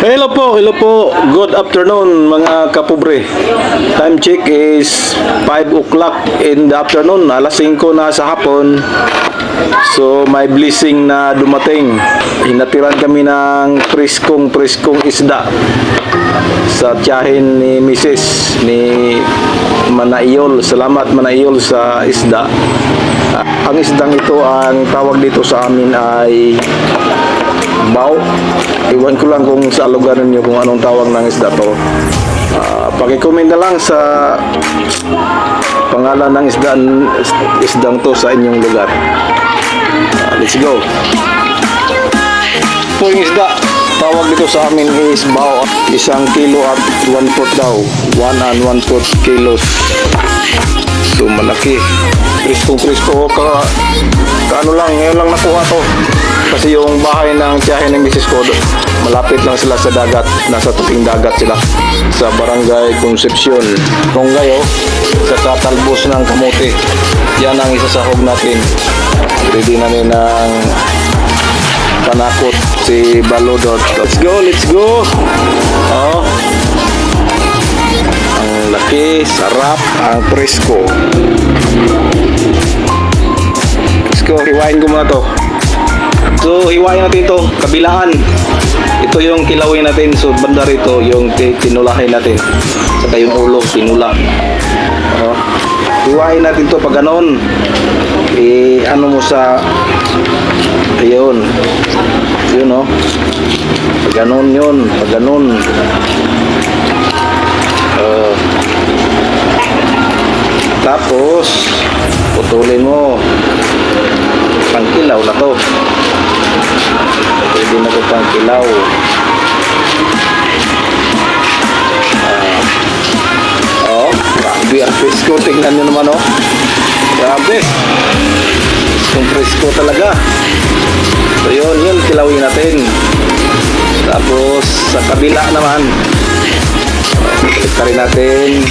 Hello po. Good afternoon mga kapobre. Time check is 5 o'clock in the afternoon. Alas 5 na sa hapon. So may blessing na dumating. Hinatiran kami ng preskong isda sa tiyahin ni Mrs. ni Manayol. Salamat Manayol sa isda. Ang isdang ito, ang tawag dito sa amin ay bao. Iwan ko lang kung sa lugar ninyo kung anong tawag ng isda to. Paki-comment na lang sa pangalan ng isdang to sa inyong lugar. Let's go. Po yung isda, tawag dito sa amin is bao. 1 kilo at 1/4 daw. 1 and 1/4 kilos. So malaki. Presko. Kaano lang, ngayon lang nakuha to. Kasi yung bahay ng tiyahin ng Mrs. ko, malapit lang sila sa dagat. Nasa tuping dagat sila. Sa Barangay Concepcion. Ronggay sa katalbos ng kamote. Yan ang isasahog natin. Ready na rin ng panakot si Balodot. Let's go. Ang laki, sarap, ang presko. Hiwain ko muna to. So hiwain natin ito, kabilaan. Ito yung kilawin natin. So banda rito yung tinulahin natin. Saka yung ulo, tinula. Hiwain natin to pag ganon. Ano mo sa ayun. Yun pag ganon yun. Pag ganon. Tapos putulin mo. Pangkilaw na to. Pwede na ito pangkilaw. Grabe ang presko. Tingnan nyo naman grabe. Ang presko talaga. So yun kilawin natin. Tapos sa kabila naman rin natin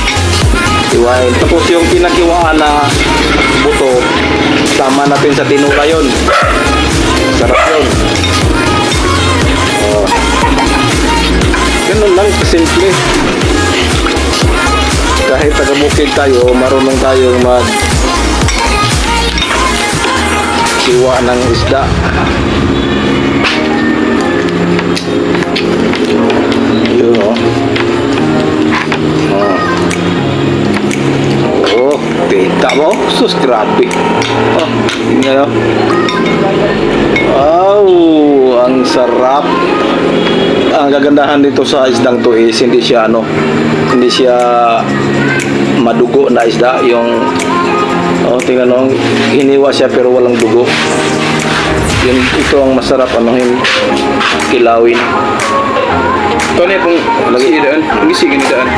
iwain. Tapos yung pinakiwaan na buto, sama natin sa tinula yun. Sarap yun. Ganun lang, simple. Kahit taga-bukid tayo, marunong tayong mag-iwa ng isda. Yun kita mo? Sus, grabe. Tingnan ang sarap. Ang kagandahan dito sa isdang to is hindi siya madugo na isda. Yung tingnan mo, hiniwa siya pero walang dugo. Ito ang masarap kilawin. Ito na kung lagi idaan, hindi sige idaan.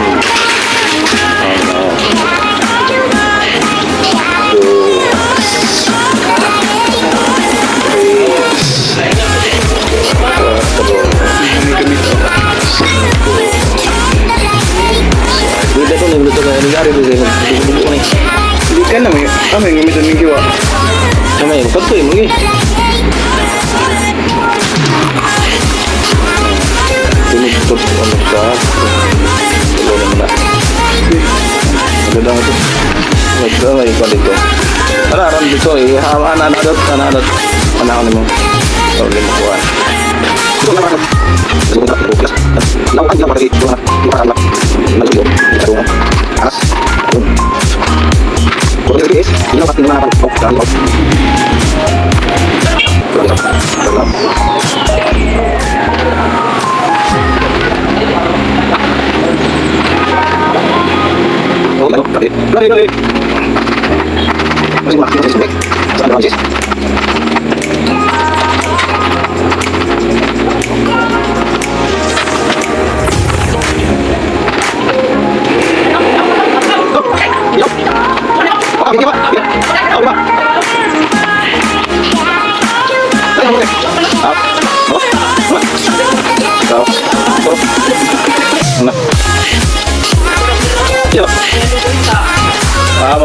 Hindi ka na may gamitan ng kiwa. May patuloy mo Tinutut sa tulo na. Maganda mo ito. May pa dito. Aram dito anadot. Anakon mo. Sorry mo kuha. Mo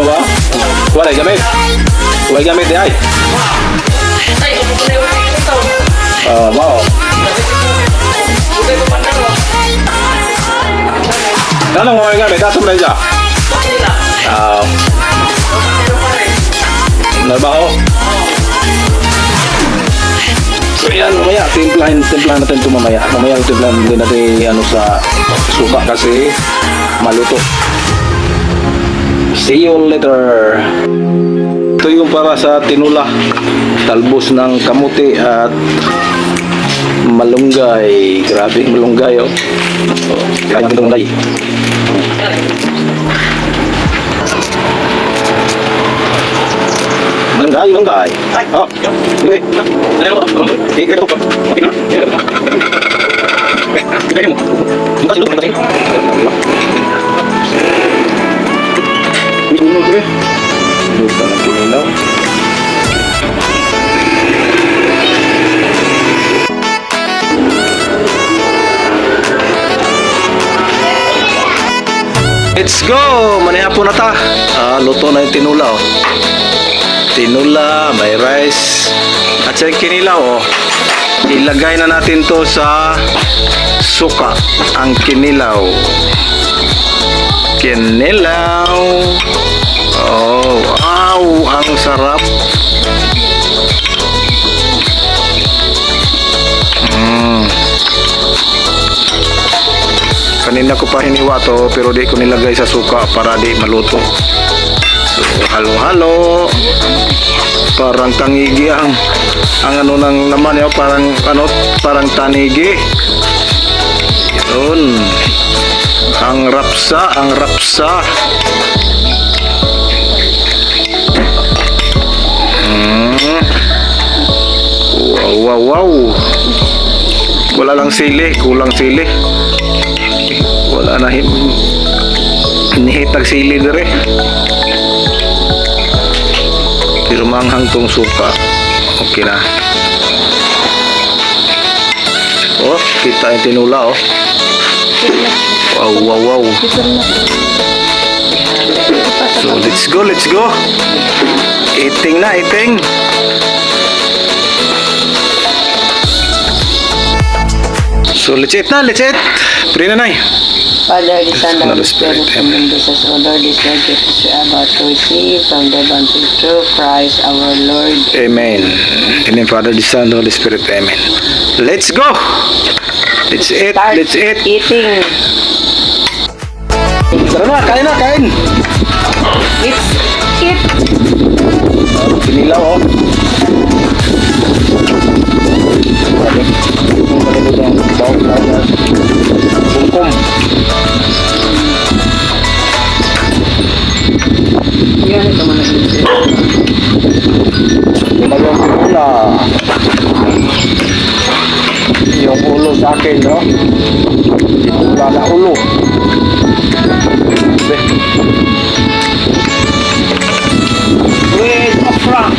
ba? Walay gamit di ay. Mau. Anong mga nga, may datum na siya? Nabaho. So yan, mamaya, timplahan natin ito mamaya. Mamaya, timplahan din natin sa suka kasi maluto. See you later. Ito yung para sa tinula. Talbos ng kamuti at malunggay. Grabe malunggay, oh. Kaya yung malunggay. Malunggay. Oh, okay. Okay, ito. Okay mo. Sunog eh. Lupa ng kinilaw. Let's go! Manihapon na ta. Luto na yung tinula, oh. Tinula, may rice. At sa kinilaw, oh. Ilagay na natin to sa suka. Ang kinilaw. Kinilaw. Oh, wow! Ang sarap. Kanina ko pa hiniwa to pero di ko nilagay sa suka para di maluto. So, halo-halo. Parang tangigi ang ano ng laman yun, parang tanigi. Yun. Ang rapsa. Wow. Wala lang sili, kulang sili. Wala na hinihitag sili dire. Pero manghang tong suka. Okay na. Oh, kita yung tinula, oh. Wow. So, let's go. Eating na. So, let's eat. Pray na, Nay. Father, the Son, and the Spirit, and Jesus, O Lord, this your gift which we are about to receive from the bounty through Christ our Lord. Amen. In the name of Father, the Son, and the Holy Spirit. Amen. Let's go. Let's eat. Eating. Tara na, kain. Let's eat. Kinilaw, oh. Bungkom. Yan ito man natin. Mayroon pula. Yung ulo sa akin, no? Wala na ulo. Wait, up front.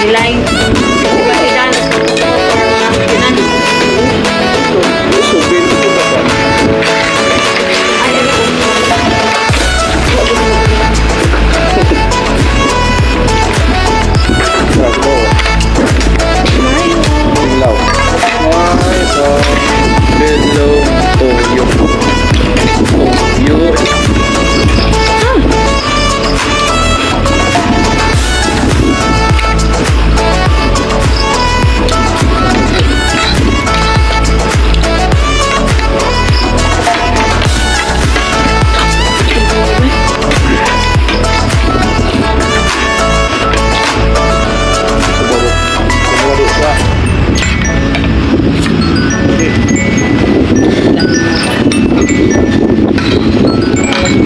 nilay. Kasi danas ko po mga So, bin ito ba ba? ay ano po. Bravo. Ilaw. Ay, so, below Toyo. Toyo.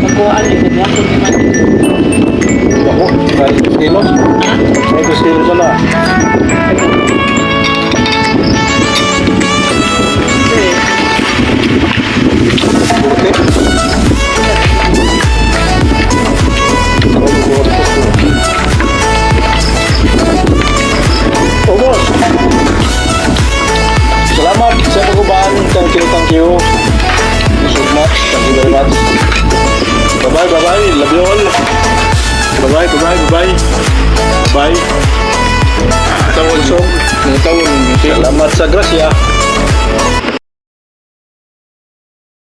Magkuhaan yun. Ako naman. Ako, kahit 2 kilos. Kahit 2 kilos na. Oh, boss. Salamat sa pagkubahan. Thank you. So much. Thank you very much. Bye-bye. Love you all. Bye-bye. Bye. Tawon. So, Tawon. salamat sa grasya.